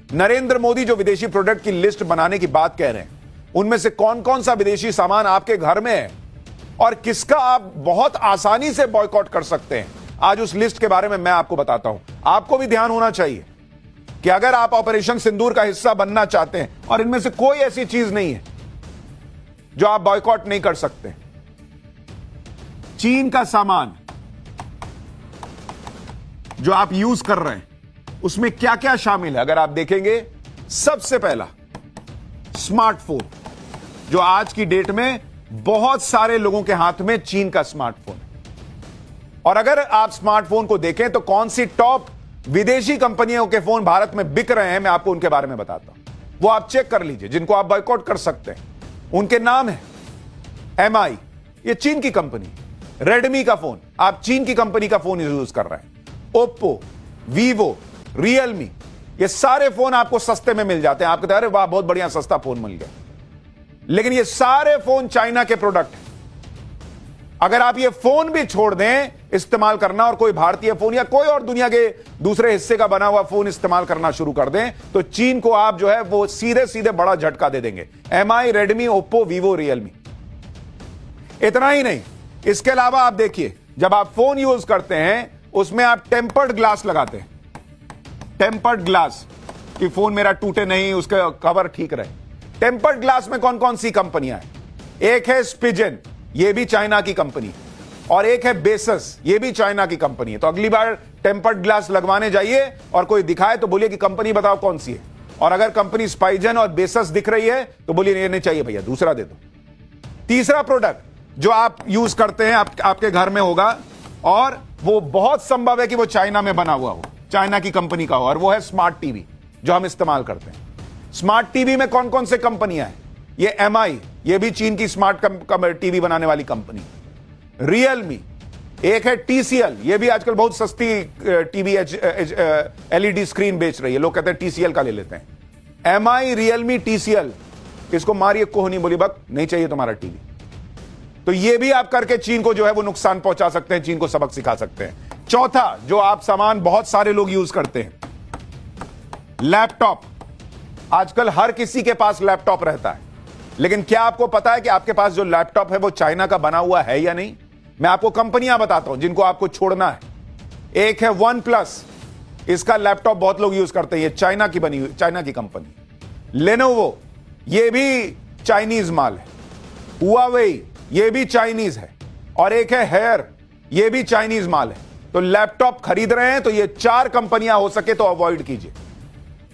नरेंद्र मोदी जो विदेशी प्रोडक्ट की लिस्ट बनाने की बात कह रहे हैं, उनमें से कौन कौन सा विदेशी सामान आपके घर में है और किसका आप बहुत आसानी से बॉयकॉट कर सकते हैं, आज उस लिस्ट के बारे में मैं आपको बताता हूं। आपको भी ध्यान होना चाहिए कि अगर आप ऑपरेशन सिंदूर का हिस्सा बनना चाहते हैं, और इनमें से कोई ऐसी चीज नहीं है जो आप बॉयकॉट नहीं कर सकते। चीन का सामान जो आप यूज कर रहे हैं उसमें क्या क्या शामिल है, अगर आप देखेंगे, सबसे पहला स्मार्टफोन, जो आज की डेट में बहुत सारे लोगों के हाथ में चीन का स्मार्टफोन है। और अगर आप स्मार्टफोन को देखें तो कौन सी टॉप विदेशी कंपनियों के फोन भारत में बिक रहे हैं, मैं आपको उनके बारे में बताता हूं। वो आप चेक कर लीजिए, जिनको आप बॉयकॉट कर सकते हैं। उनके नाम है MI, ये चीन की कंपनी। रेडमी का फोन, आप चीन की कंपनी का फोन यूज कर रहे हैं। ओप्पो, वीवो, रियलमी, ये सारे फोन आपको सस्ते में मिल जाते हैं। आप कहते हैं अरे वाह, बहुत बढ़िया सस्ता फोन मिल गया, लेकिन ये सारे फोन चाइना के प्रोडक्ट हैं। अगर आप ये फोन भी छोड़ दें इस्तेमाल करना और कोई भारतीय फोन या कोई और दुनिया के दूसरे हिस्से का बना हुआ फोन इस्तेमाल करना शुरू कर दें, तो चीन को आप जो है वो सीधे सीधे बड़ा झटका दे देंगे। MI, Redmi, Oppo, Vivo, Realme. इतना ही नहीं, इसके अलावा आप देखिए, जब आप फोन यूज करते हैं उसमें आप टेम्पर्ड ग्लास लगाते हैं। टेम्पर्ड ग्लास कि फोन मेरा टूटे नहीं, उसका कवर ठीक रहे। टेम्पर्ड ग्लास में कौन कौन सी कंपनियां हैं? एक है स्पिजन, ये भी चाइना की कंपनी, और एक है बेसस, ये भी चाइना की कंपनी है। तो अगली बार टेम्पर्ड ग्लास लगवाने जाइए और कोई दिखाए तो बोलिए कि कंपनी बताओ कौन सी है, और अगर कंपनी स्पाइजन और बेसस दिख रही है तो बोलिए ये नहीं चाहिए भैया, दूसरा दे दो। तीसरा प्रोडक्ट जो आप यूज करते हैं, आपके घर में होगा, और वो बहुत संभव है कि वो चाइना में बना हुआ हो, चाइना की कंपनी का हो, और वो है स्मार्ट टीवी जो हम इस्तेमाल करते हैं। स्मार्ट टीवी में कौन कौन से कंपनियां हैं? ये MI, ये भी चीन की स्मार्ट टीवी बनाने वाली कंपनी। रियलमी, एक है TCL, ये भी आजकल बहुत सस्ती टीवी LED स्क्रीन बेच रही है, लोग कहते हैं TCL का ले लेते हैं। MI, रियलमी, TCL, इसको मारिए कोहनी बोली बक, नहीं चाहिए तुम्हारा टीवी। तो ये भी आप करके चीन को जो है वो नुकसान पहुंचा सकते हैं, चीन को सबक सिखा सकते हैं। चौथा जो आप सामान बहुत सारे लोग यूज करते हैं, लैपटॉप। आजकल हर किसी के पास लैपटॉप रहता है, लेकिन क्या आपको पता है कि आपके पास जो लैपटॉप है वो चाइना का बना हुआ है या नहीं? मैं आपको कंपनियां बताता हूं जिनको आपको छोड़ना है। एक है OnePlus, इसका लैपटॉप बहुत लोग यूज करते हैं, ये चाइना की बनी हुई, चाइना की कंपनी। लेनोवो, ये भी चाइनीज माल है। हुआवेई, ये भी चाइनीज है। और एक है हेयर, ये भी चाइनीज माल है। तो लैपटॉप खरीद रहे हैं तो ये 4 कंपनियां हो सके तो अवॉइड कीजिए।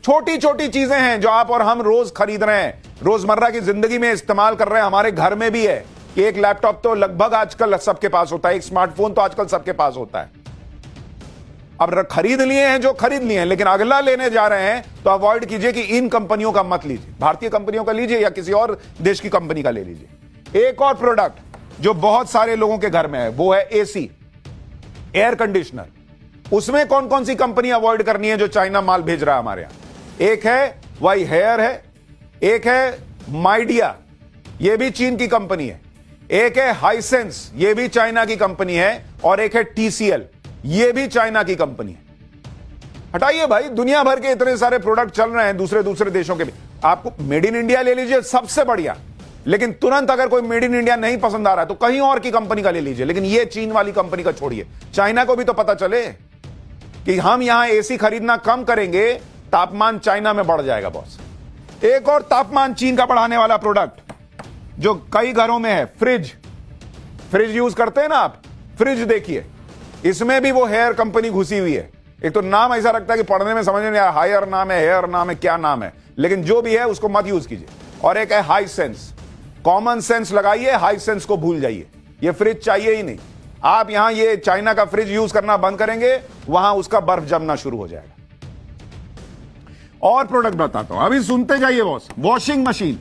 छोटी छोटी चीजें हैं जो आप और हम रोज खरीद रहे हैं, रोजमर्रा की जिंदगी में इस्तेमाल कर रहे हैं। हमारे घर में भी है कि एक लैपटॉप तो लगभग आजकल सबके पास होता है, एक स्मार्टफोन तो आजकल सबके पास होता है। अब खरीद लिए हैं जो खरीद लिए हैं, लेकिन अगला लेने जा रहे हैं तो अवॉइड कीजिए कि इन कंपनियों का मत लीजिए, भारतीय कंपनियों का लीजिए या किसी और देश की कंपनी का ले लीजिए। एक और प्रोडक्ट जो बहुत सारे लोगों के घर में है वो है AC, एयर कंडीशनर। उसमें कौन कौन सी कंपनी अवॉइड करनी है जो चाइना माल भेज रहा है हमारे यहां? एक है वाई हेयर है, एक है माइडिया, ये भी चीन की कंपनी है, एक है हाइसेंस, ये भी चाइना की कंपनी है, और एक है TCL, ये भी चाइना की कंपनी है। हटाइए भाई, दुनिया भर के इतने सारे प्रोडक्ट चल रहे हैं दूसरे दूसरे देशों के भी। आपको मेड इन इंडिया ले लीजिए, सबसे बढ़िया, लेकिन तुरंत अगर कोई मेड इन इंडिया नहीं पसंद आ रहा है तो कहीं और की कंपनी का ले लीजिए, लेकिन ये चीन वाली कंपनी का छोड़िए। चाइना को भी तो पता चले कि हम यहां AC खरीदना कम करेंगे, तापमान चाइना में बढ़ जाएगा बॉस। एक और तापमान चीन का बढ़ाने वाला प्रोडक्ट जो कई घरों में है, फ्रिज यूज करते हैं ना आप, फ्रिज देखिए, इसमें भी वो हेयर कंपनी घुसी हुई है। एक तो नाम ऐसा रखता है कि पढ़ने में समझ में नहीं आया, हायर नाम है, हेयर नाम है, क्या नाम है, लेकिन जो भी है उसको मत यूज कीजिए। और एक है हाई सेंस, कॉमन सेंस लगाइए, हाई सेंस को भूल जाइए, ये फ्रिज चाहिए ही नहीं। आप यहां ये चाइना का फ्रिज यूज करना बंद करेंगे, वहां उसका बर्फ जमना शुरू हो जाएगा। और प्रोडक्ट बताता हूं, अभी सुनते जाइए बॉस। वॉशिंग मशीन,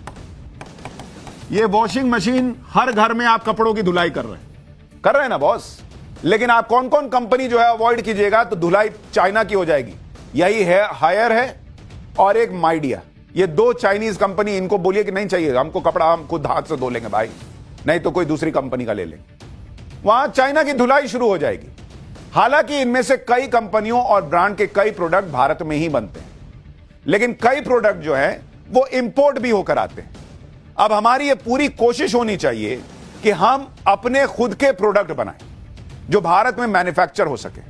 ये वॉशिंग मशीन हर घर में आप कपड़ों की धुलाई कर रहे हैं ना बॉस, लेकिन आप कौन कौन कंपनी जो है अवॉइड कीजिएगा तो धुलाई चाइना की हो जाएगी। यही है हायर है और एक माइडिया, ये 2 चाइनीज कंपनी, इनको बोलिए कि नहीं चाहिए हमको कपड़ा, हम खुद हाथ से धो लेंगे भाई, नहीं तो कोई दूसरी कंपनी का ले लेंगे, वहां चाइना की धुलाई शुरू हो जाएगी। हालांकि इनमें से कई कंपनियों और ब्रांड के कई प्रोडक्ट भारत में ही बनते हैं, लेकिन कई प्रोडक्ट जो है वो इंपोर्ट भी होकर आते हैं। अब हमारी ये पूरी कोशिश होनी चाहिए कि हम अपने खुद के प्रोडक्ट बनाएं जो भारत में मैन्युफैक्चर हो सके।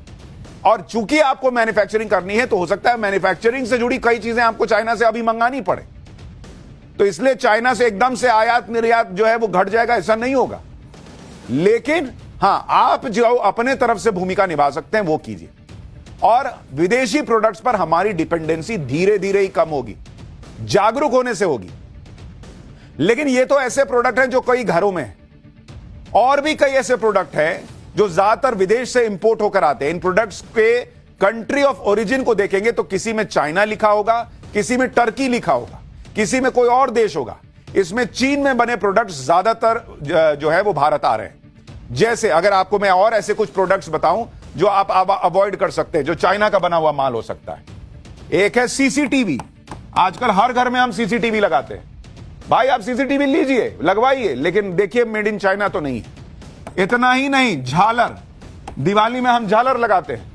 और चूंकि आपको मैन्युफैक्चरिंग करनी है तो हो सकता है मैन्युफैक्चरिंग से जुड़ी कई चीजें आपको चाइना से अभी मंगानी पड़े, तो इसलिए चाइना से एकदम से आयात निर्यात जो है वो घट जाएगा, ऐसा नहीं होगा। लेकिन हां, आप जो अपने तरफ से भूमिका निभा सकते हैं वो कीजिए, और विदेशी प्रोडक्ट्स पर हमारी डिपेंडेंसी धीरे धीरे ही कम होगी, जागरूक होने से होगी। लेकिन ये तो ऐसे प्रोडक्ट हैं जो कई घरों में हैं, और भी कई ऐसे प्रोडक्ट हैं जो ज्यादातर विदेश से इंपोर्ट होकर आते हैं। इन प्रोडक्ट्स के कंट्री ऑफ ओरिजिन को देखेंगे तो किसी में चाइना लिखा होगा, किसी में टर्की लिखा होगा, किसी में कोई और देश होगा। इसमें चीन में बने प्रोडक्ट्स ज्यादातर जो है वो भारत आ रहे हैं। जैसे अगर आपको मैं और ऐसे कुछ प्रोडक्ट्स बताऊं जो आप अवॉइड कर सकते हैं, जो चाइना का बना हुआ माल हो सकता है। एक है सीसीटीवी। आजकल हर घर में हम सीसीटीवी लगाते हैं। भाई आप सीसीटीवी लीजिए, लगवाइए, लेकिन देखिए मेड इन चाइना तो नहीं है। इतना ही नहीं, झालर, दिवाली में हम झालर लगाते हैं,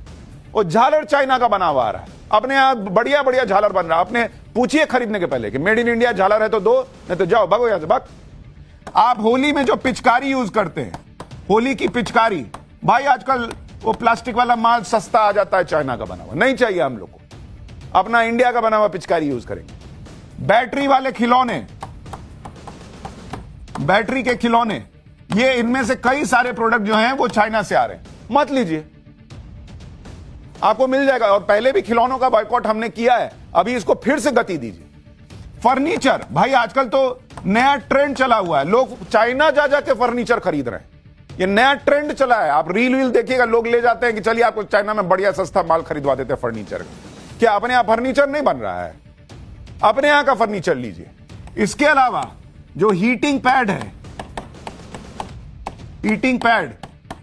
वो झालर चाइना का बना हुआ आ रहा है। अपने यहां बढ़िया बढ़िया झालर बन रहा है। अपने पूछिए खरीदने के पहले कि मेड इन इंडिया झालर है तो दो, नहीं तो जाओ, भागो यहां से, भाग। आप होली में जो पिचकारी यूज करते हैं, होली की पिचकारी, भाई आजकल वो प्लास्टिक वाला माल सस्ता आ जाता है, चाइना का बना हुआ नहीं चाहिए हम लोग को, अपना इंडिया का बना हुआ पिचकारी यूज करेंगे। बैटरी वाले खिलौने, बैटरी के खिलौने, ये इनमें से कई सारे प्रोडक्ट जो हैं वो चाइना से आ रहे हैं, मत लीजिए, आपको मिल जाएगा। और पहले भी खिलौनों का बॉयकॉट हमने किया है, अभी इसको फिर से गति दीजिए। फर्नीचर, भाई आजकल तो नया ट्रेंड चला हुआ है, लोग चाइना जा जाके फर्नीचर खरीद रहे हैं। ये नया ट्रेंड चला है, आप रील वील देखिएगा, लोग ले जाते हैं कि चलिए आपको चाइना में बढ़िया सस्ता माल खरीदवा देते हैं फर्नीचर का। क्या अपने यहां फर्नीचर नहीं बन रहा है? अपने यहां का फर्नीचर लीजिए। इसके अलावा जो हीटिंग पैड है, हीटिंग पैड,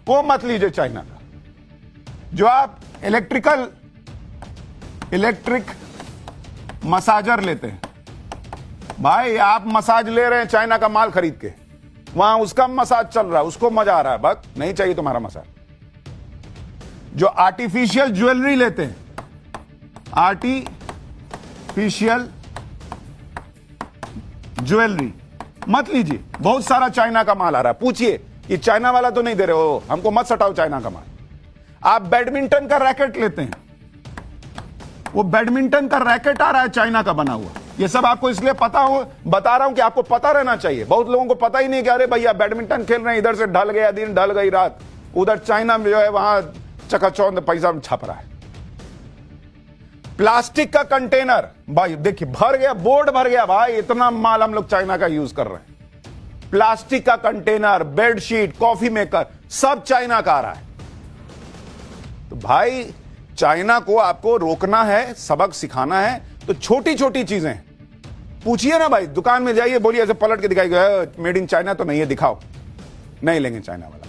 वो मत लीजिए चाइना का। जो आप इलेक्ट्रिक मसाजर लेते हैं, भाई आप मसाज ले रहे हैं चाइना का माल खरीद के, वहां उसका मसाज चल रहा है, उसको मजा आ रहा है, बस नहीं चाहिए तुम्हारा मसाज। जो आर्टिफिशियल ज्वेलरी लेते हैं, आर्टिफिशियल ज्वेलरी मत लीजिए, बहुत सारा चाइना का माल आ रहा है। पूछिए कि चाइना वाला तो नहीं दे रहे हो, हमको मत सटाओ चाइना का माल। आप बैडमिंटन का रैकेट लेते हैं, वो बैडमिंटन का रैकेट आ रहा है चाइना का बना हुआ। ये सब आपको इसलिए पता हो, बता रहा हूं कि आपको पता रहना चाहिए। बहुत लोगों को पता ही नहीं कि अरे भैया बैडमिंटन खेल रहे हैं, इधर से ढल गया दिन, ढल गई रात, उधर चाइना में जो है वहां चकाचौंध पैसा छप रहा है। प्लास्टिक का कंटेनर, भाई देखिए भर गया, बोर्ड भर गया, भाई इतना माल हम लोग चाइना का यूज कर रहे हैं। प्लास्टिक का कंटेनर, बेडशीट, कॉफी मेकर, सब चाइना का आ रहा है। तो भाई चाइना को आपको रोकना है, सबक सिखाना है, तो छोटी छोटी चीजें पूछिए ना भाई, दुकान में जाइए, बोलिए ऐसे पलट के दिखाइए मेड इन चाइना तो नहीं है, दिखाओ, नहीं लेंगे चाइना वाला।